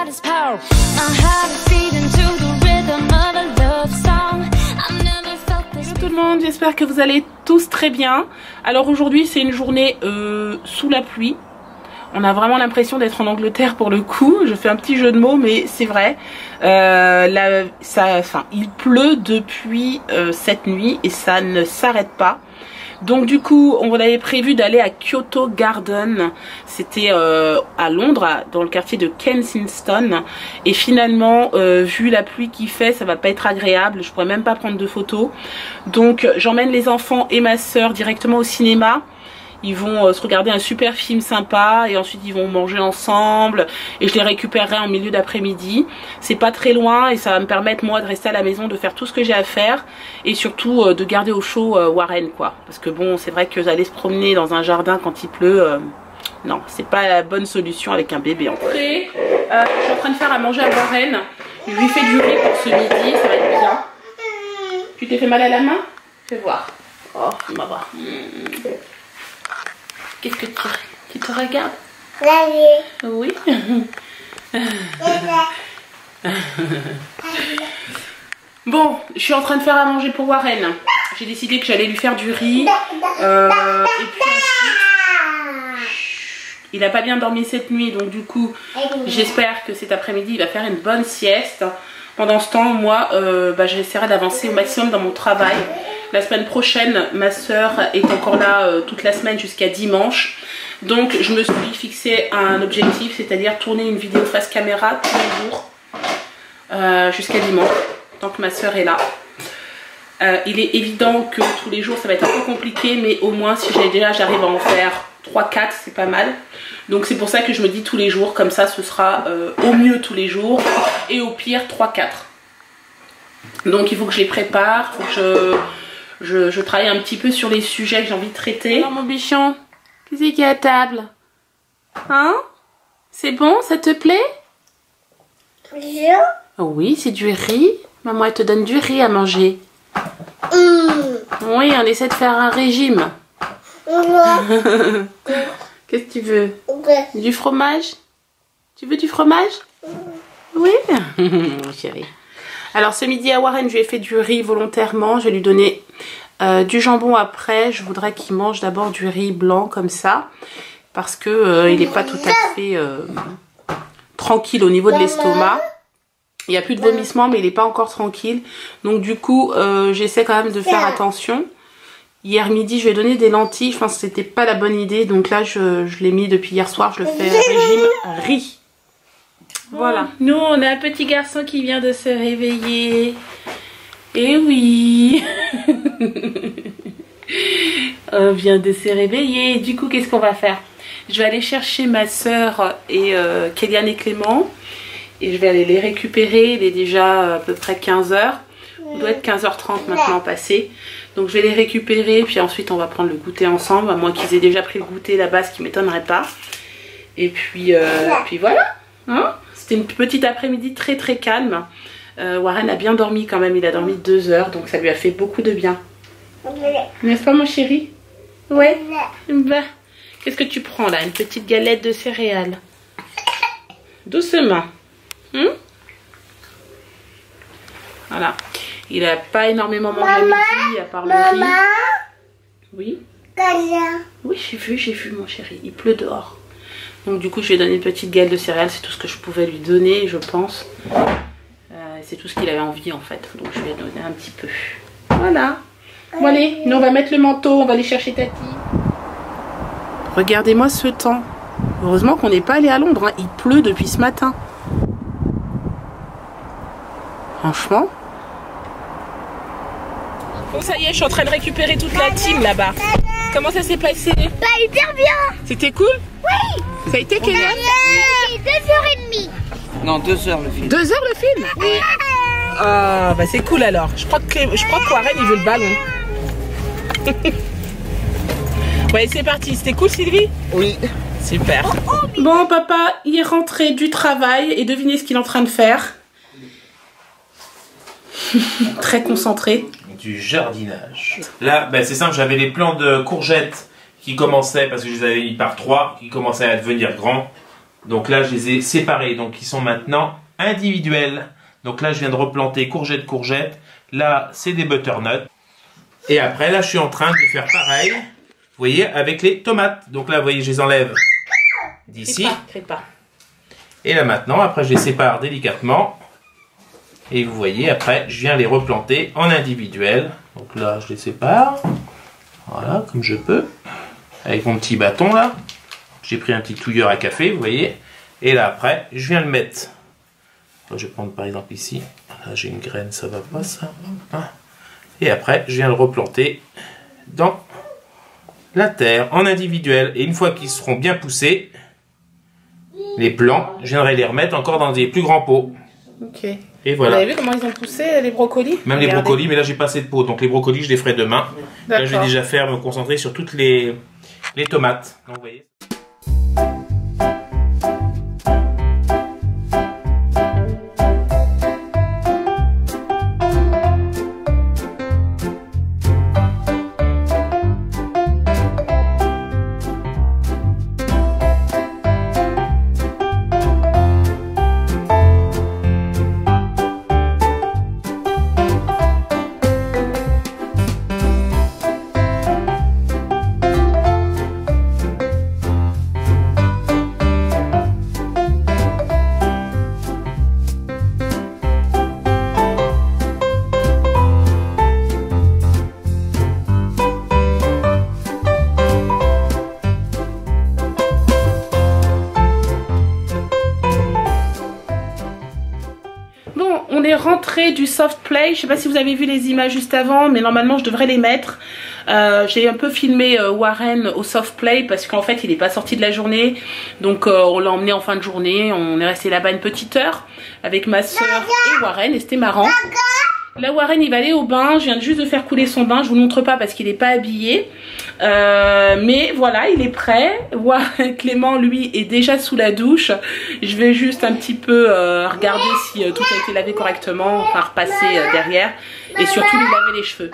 Tout le monde, j'espère que vous allez tous très bien. Alors aujourd'hui c'est une journée sous la pluie. On a vraiment l'impression d'être en Angleterre pour le coup. Je fais un petit jeu de mots mais c'est vrai. Il pleut depuis cette nuit et ça ne s'arrête pas. Donc du coup on avait prévu d'aller à Kyoto Garden, c'était à Londres, dans le quartier de Kensington, et finalement vu la pluie qu'il fait, ça va pas être agréable, je pourrais même pas prendre de photos. Donc j'emmène les enfants et ma soeur directement au cinéma. Ils vont se regarder un super film sympa et ensuite ils vont manger ensemble et je les récupérerai en milieu d'après-midi. C'est pas très loin et ça va me permettre moi de rester à la maison, de faire tout ce que j'ai à faire et surtout de garder au chaud Warren quoi. Parce que bon, c'est vrai que d'aller se promener dans un jardin quand il pleut, non, c'est pas la bonne solution avec un bébé. Après, je suis en train de faire à manger à Warren. Je lui fais du riz pour ce midi, ça va être bien. Tu t'es fait mal à la main? Fais voir. Oh, on va voir. Qu'est-ce que tu te regardes? Oui. Bon, je suis en train de faire à manger pour Warren. J'ai décidé que j'allais lui faire du riz. Et puis ensuite, il n'a pas bien dormi cette nuit, donc du coup, j'espère que cet après-midi, il va faire une bonne sieste. Pendant ce temps, moi, j'essaierai d'avancer au maximum dans mon travail. La semaine prochaine, ma soeur est encore là toute la semaine jusqu'à dimanche. Donc je me suis fixé un objectif, c'est-à-dire tourner une vidéo face caméra tous les jours jusqu'à dimanche, tant que ma soeur est là. Il est évident que tous les jours ça va être un peu compliqué, mais au moins si j'arrive à en faire 3-4, c'est pas mal. Donc c'est pour ça que je me dis tous les jours, comme ça ce sera au mieux tous les jours et au pire 3-4. Donc il faut que je les prépare, il faut que je travaille un petit peu sur les sujets que j'ai envie de traiter. Alors mon bichon, qu'est-ce qu'il y a à table? Hein? C'est bon? Ça te plaît? Oui, c'est du riz. Maman, elle te donne du riz à manger. Oui, on essaie de faire un régime. Qu'est-ce que tu veux? Du fromage? Tu veux du fromage? Oui. Chérie. Alors ce midi à Warren, je lui ai fait du riz volontairement. Je vais lui donner du jambon après. Je voudrais qu'il mange d'abord du riz blanc comme ça. Parce que il n'est pas tout à fait tranquille au niveau de l'estomac. Il n'y a plus de vomissement mais il n'est pas encore tranquille. Donc du coup j'essaie quand même de faire attention. Hier midi je lui ai donné des lentilles. Je pense que c'était pas la bonne idée. Donc là je l'ai mis depuis hier soir. Je le fais régime riz. Voilà, nous on a un petit garçon qui vient de se réveiller. Et oui. On vient de se réveiller. Du coup, qu'est-ce qu'on va faire? Je vais aller chercher ma soeur et Kéliane et Clément. Et je vais aller les récupérer. Il est déjà à peu près 15 h. Il doit être 15h30 maintenant passé. Donc je vais les récupérer. Puis ensuite on va prendre le goûter ensemble. À moins qu'ils aient déjà pris le goûter là-bas, ce qui m'étonnerait pas. Et puis voilà. Hein? C'était une petite après-midi très très calme. Warren a bien dormi quand même, il a dormi 2 heures, donc ça lui a fait beaucoup de bien. N'est-ce pas mon chéri? Ouais. Bah, qu'est-ce que tu prends là? Une petite galette de céréales. Doucement. Voilà. Il n'a pas énormément mangé à midi, à part le riz. Oui. Oui, j'ai vu mon chéri. Il pleut dehors. Donc du coup je lui ai donné une petite galette de céréales, c'est tout ce que je pouvais lui donner je pense. C'est tout ce qu'il avait envie en fait, donc je lui ai donné un petit peu. Voilà. Bon allez, nous on va mettre le manteau, on va aller chercher Tati. Regardez-moi ce temps. Heureusement qu'on n'est pas allé à Londres, hein. Il pleut depuis ce matin. Franchement. Bon ça y est, je suis en train de récupérer toute la team là-bas. Comment ça s'est passé? Bah hyper bien. C'était cool? Oui. Ça a été quelle heure? 2h30. Non, 2 heures le film. 2 heures le film? Oui. Ah bah c'est cool alors. Je crois que Warren il veut le ballon. Ouais c'est parti. C'était cool Sylvie? Oui. Super. Bon papa il est rentré du travail et devinez ce qu'il est en train de faire. Très concentré. Du jardinage. Là, ben, c'est simple, j'avais les plants de courgettes qui commençaient, parce que je les avais mis par 3, qui commençaient à devenir grands. Donc là, je les ai séparés. Donc ils sont maintenant individuels. Donc là, je viens de replanter courgette. Là, c'est des butternuts. Et après, là, je suis en train de faire pareil. Vous voyez, avec les tomates. Donc là, vous voyez, je les enlève d'ici. Crée pas. Et là maintenant, après, je les sépare délicatement. Et vous voyez, après, je viens les replanter en individuel. Donc là, je les sépare. Voilà, comme je peux. Avec mon petit bâton, là. J'ai pris un petit touilleur à café, vous voyez. Et là, après, je viens le mettre. Je vais prendre par exemple ici. Là, j'ai une graine, ça va pas, ça. Et après, je viens le replanter dans la terre, en individuel. Et une fois qu'ils seront bien poussés, les plants, je viendrai les remettre encore dans des plus grands pots. Ok. Et voilà. Vous avez vu comment ils ont poussé les brocolis? Même les brocolis, mais là j'ai pas assez de pots. Donc les brocolis, je les ferai demain. Là, je vais déjà me concentrer sur toutes les tomates. Donc, vous voyez. On est rentré du soft play. Je sais pas si vous avez vu les images juste avant, mais normalement je devrais les mettre. J'ai un peu filmé Warren au soft play parce qu'en fait il n'est pas sorti de la journée. Donc on l'a emmené en fin de journée. On est resté là-bas une petite heure avec ma soeur et Warren et c'était marrant. Là Warren il va aller au bain. Je viens juste de faire couler son bain. Je vous montre pas parce qu'il n'est pas habillé. Mais voilà, il est prêt. Clément lui est déjà sous la douche. Je vais juste un petit peu regarder si tout a été lavé correctement, enfin repasser derrière et surtout lui laver les cheveux.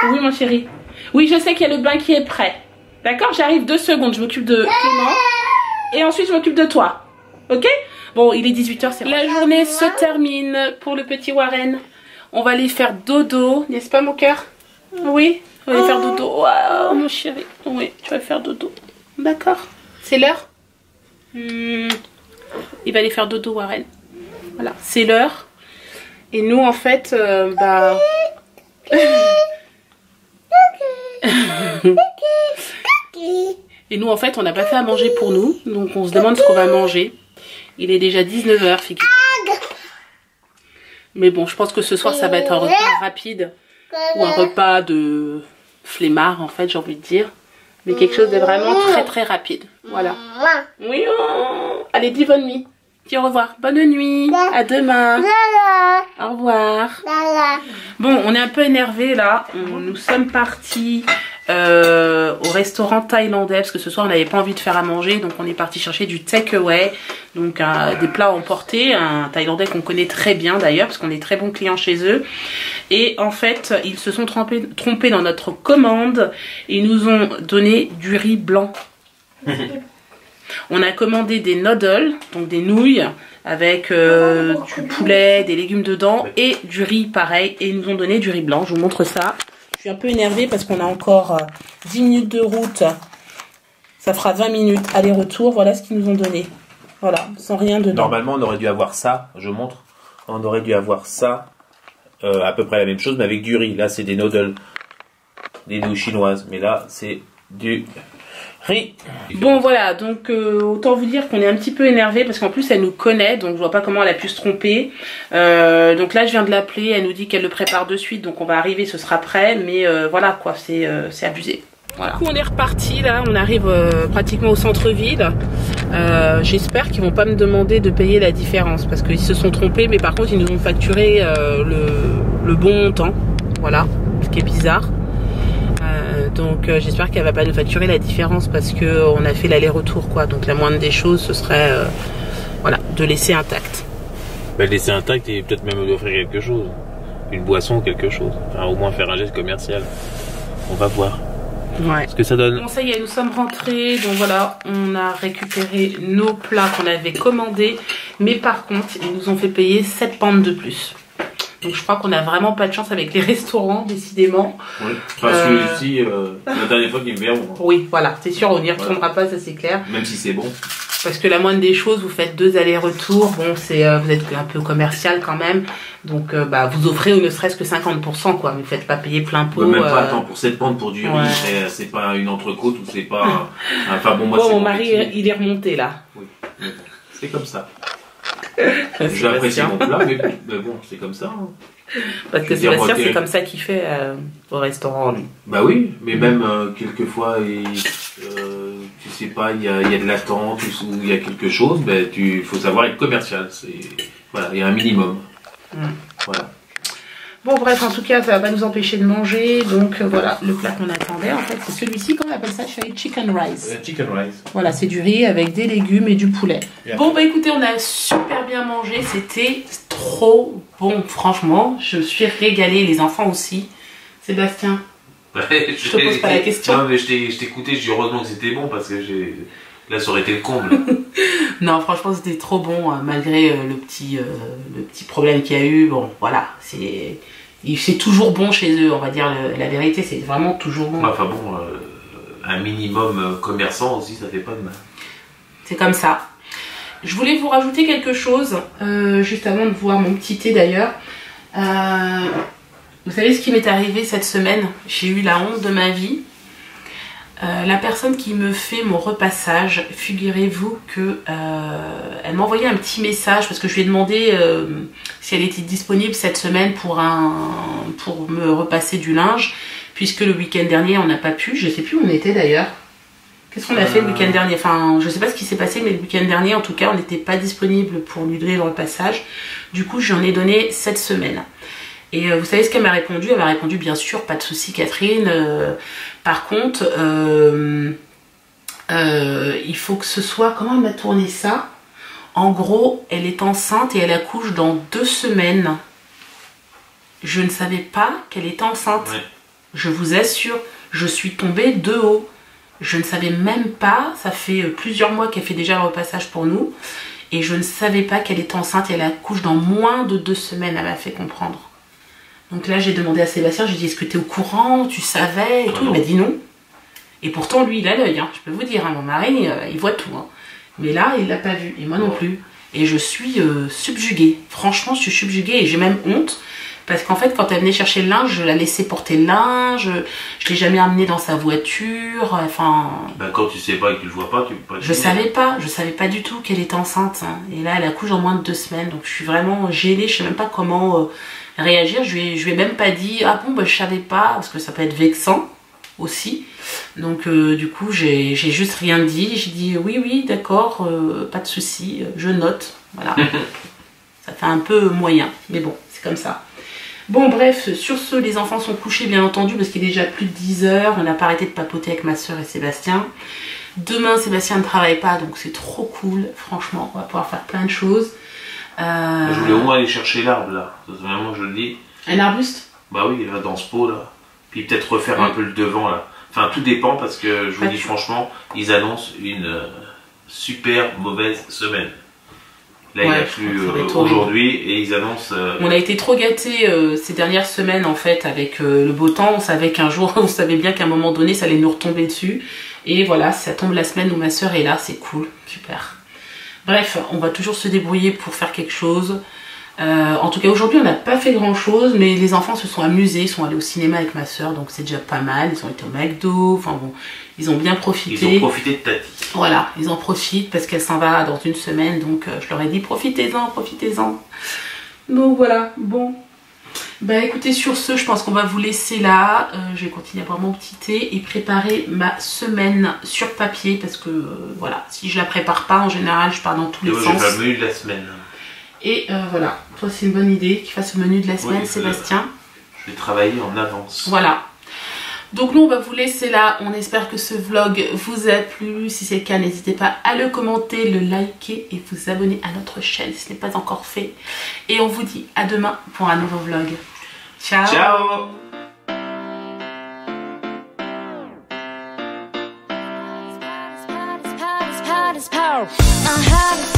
Oui mon chéri. Oui, je sais qu'il y a le bain qui est prêt. D'accord, j'arrive 2 secondes, je m'occupe de Clément et ensuite je m'occupe de toi. Ok? Bon, il est 18 h, c'est la journée se termine pour le petit Warren. On va aller faire dodo, n'est-ce pas mon cœur? Oui, on va aller faire dodo. Waouh mon chéri. Oui, tu vas faire dodo. D'accord. C'est l'heure? Il va aller faire dodo Warren. Voilà, c'est l'heure. Et nous en fait, et nous en fait on n'a pas fait à manger pour nous. Donc on se demande ce qu'on va manger. Il est déjà 19 h, figurez-vous. Mais bon, je pense que ce soir ça va être un repas rapide. Ou un repas de flemmard en fait, j'ai envie de dire. Mais quelque chose de vraiment très très rapide. Voilà. Oui, oh. Allez, dis bonne nuit. Dis au revoir. Bonne nuit. À demain. Au revoir. Bon, on est un peu énervé là. Nous sommes partis au restaurant thaïlandais parce que ce soir on n'avait pas envie de faire à manger. Donc on est parti chercher du takeaway. Donc des plats emportés. Un thaïlandais qu'on connaît très bien d'ailleurs parce qu'on est très bons clients chez eux. Et en fait, ils se sont trompés dans notre commande. Et ils nous ont donné du riz blanc. On a commandé des noodles, donc des nouilles, avec du poulet, des légumes dedans et du riz pareil. Et ils nous ont donné du riz blanc, je vous montre ça. Je suis un peu énervée parce qu'on a encore 10 minutes de route. Ça fera 20 minutes aller-retour, voilà ce qu'ils nous ont donné. Voilà, sans rien dedans. Normalement, on aurait dû avoir ça, je montre. On aurait dû avoir ça, à peu près la même chose, mais avec du riz. Là, c'est des noodles, des nouilles chinoises. Mais là, c'est du riz. Bon voilà, donc autant vous dire qu'on est un petit peu énervé parce qu'en plus elle nous connaît, donc je vois pas comment elle a pu se tromper. Donc là je viens de l'appeler, elle nous dit qu'elle le prépare de suite, donc on va arriver, ce sera prêt, mais voilà quoi, c'est abusé. Voilà. Du coup on est reparti là, on arrive pratiquement au centre-ville. J'espère qu'ils vont pas me demander de payer la différence parce qu'ils se sont trompés, mais par contre ils nous ont facturé le bon montant, voilà, ce qui est bizarre. Donc j'espère qu'elle va pas nous facturer la différence parce que on a fait l'aller-retour quoi. Donc la moindre des choses ce serait voilà, de laisser intact. Bah, laisser intact et peut-être même lui offrir quelque chose. Une boisson ou quelque chose. Enfin, au moins faire un geste commercial. On va voir. Ouais. Parce que ça donne... Bon, ça y est, nous sommes rentrés. Donc voilà, on a récupéré nos plats qu'on avait commandés. Mais par contre, ils nous ont fait payer 7 pounds de plus. Donc je crois qu'on a vraiment pas de chance avec les restaurants, décidément. Oui. Enfin, celui-ci, la dernière fois qu'ils me verront. Oui, voilà, c'est sûr, on n'y retournera pas, ça c'est clair. Même si c'est bon. Parce que la moindre des choses, vous faites 2 allers-retours. Bon, c'est vous êtes un peu commercial quand même. Donc bah, vous offrez ne serait-ce que 50%, quoi. Mais vous faites pas payer plein pot. Même pas, attends, pour 7 pounds pour du riz, c'est pas une entrecôte ou c'est pas... Enfin bon, moi bon, c'est mon mari, il est remonté là. Oui, c'est comme ça. J'apprécie mon plat, mais bon, c'est comme ça. Hein. Parce que Sébastien, c'est comme ça qu'il fait au restaurant, lui. Bah oui, mais même quelquefois, tu sais pas, il y a de l'attente ou il y a quelque chose, ben, faut savoir être commercial. Voilà, il y a un minimum. Voilà. Bon, bref, en tout cas, ça va pas nous empêcher de manger. Donc voilà, le plat qu'on attendait, en fait, c'est celui-ci, comment on appelle ça? Chicken rice. Chicken rice. Voilà, c'est du riz avec des légumes et du poulet. Yeah. Bon, bah écoutez, on a super bien mangé. C'était trop bon, franchement. Je me suis régalée, les enfants aussi. Sébastien, je te pose pas la question. Non, mais je t'ai écouté, je dis heureusement que c'était bon parce que là, ça aurait été le comble. Non, franchement, c'était trop bon, malgré le petit problème qu'il y a eu. Bon, voilà, c'est toujours bon chez eux, on va dire la vérité, c'est vraiment toujours bon. Enfin bon, un minimum commerçant aussi, ça fait pas de mal. C'est comme ça. Je voulais vous rajouter quelque chose, juste avant de voir mon petit thé d'ailleurs. Vous savez ce qui m'est arrivé cette semaine? J'ai eu la honte de ma vie. La personne qui me fait mon repassage, figurez-vous que elle m'a envoyé un petit message parce que je lui ai demandé si elle était disponible cette semaine pour me repasser du linge, puisque le week-end dernier on n'a pas pu, je sais plus où on était d'ailleurs. Qu'est-ce qu'on a fait le week-end dernier? Enfin, je sais pas ce qui s'est passé, mais le week-end dernier en tout cas on n'était pas disponible pour lui donner le repassage. Du coup j'en ai donné cette semaine. Et vous savez ce qu'elle m'a répondu? Elle m'a répondu bien sûr, pas de souci Catherine. Par contre, il faut que ce soit... Comment elle m'a tourné ça? En gros, elle est enceinte et elle accouche dans 2 semaines. Je ne savais pas qu'elle était enceinte. Ouais. Je vous assure, je suis tombée de haut. Je ne savais même pas, ça fait plusieurs mois qu'elle fait déjà le repassage pour nous. Et je ne savais pas qu'elle était enceinte et elle accouche dans moins de 2 semaines, elle m'a fait comprendre. Donc là, j'ai demandé à Sébastien, j'ai dit, est-ce que tu es au courant, tu savais et tout. Il m'a dit non. Et pourtant, lui, il a l'œil, hein, je peux vous dire, hein, mon mari, il voit tout. Hein. Mais là, il l'a pas vu, et moi non plus. Et je suis subjuguée. Franchement, je suis subjuguée et j'ai même honte. Parce qu'en fait, quand elle venait chercher le linge, je la laissais porter le linge. Je l'ai jamais amené dans sa voiture. Enfin... Ben, quand tu sais pas et que tu le vois pas, tu peux pas... Je savais pas du tout qu'elle était enceinte. Hein. Et là, elle accouche en moins de 2 semaines. Donc, je suis vraiment gênée. Je sais même pas comment... réagir, je lui ai même pas dit ah bon bah je savais pas, parce que ça peut être vexant aussi, donc du coup j'ai juste rien dit, j'ai dit oui d'accord, pas de souci, je note, voilà. Ça fait un peu moyen, mais bon c'est comme ça. Bon bref, sur ce les enfants sont couchés bien entendu parce qu'il est déjà plus de 10 h, on n'a pas arrêté de papoter avec ma soeur et Sébastien. Demain Sébastien ne travaille pas donc c'est trop cool, franchement on va pouvoir faire plein de choses. Je voulais au moins aller chercher l'arbre là, vraiment je le dis. Un arbuste? Bah oui, là dans ce pot là. Puis peut-être refaire un peu le devant là. Enfin tout dépend parce que je vous dis franchement, ils annoncent une super mauvaise semaine. Là il a plu aujourd'hui et ils annoncent... On a été trop gâtés ces dernières semaines en fait avec le beau temps. On savait qu'un jour, on savait bien qu'à un moment donné ça allait nous retomber dessus. Et voilà, ça tombe la semaine où ma soeur est là, c'est cool, super. Bref, on va toujours se débrouiller pour faire quelque chose. En tout cas, aujourd'hui, on n'a pas fait grand-chose, mais les enfants se sont amusés. Ils sont allés au cinéma avec ma soeur, donc c'est déjà pas mal. Ils ont été au McDo, enfin bon, ils ont bien profité. Ils ont profité de Tati. Voilà, ils en profitent parce qu'elle s'en va dans 1 semaine, donc je leur ai dit profitez-en, profitez-en. Donc voilà, bon. Bah écoutez, sur ce, je pense qu'on va vous laisser là. Je vais continuer à boire mon petit thé et préparer ma semaine sur papier parce que voilà, si je la prépare pas, en général, je pars dans tous les sens. Je vais faire le menu de la semaine. Et voilà, toi c'est une bonne idée qu'il fasse le menu de la semaine, oui, Sébastien. Je vais travailler en avance. Voilà. Donc nous on va vous laisser là, on espère que ce vlog vous a plu. Si c'est le cas, n'hésitez pas à le commenter, le liker et vous abonner à notre chaîne si ce n'est pas encore fait. Et on vous dit à demain pour un nouveau vlog. Ciao. Ciao. heart is power. My heart is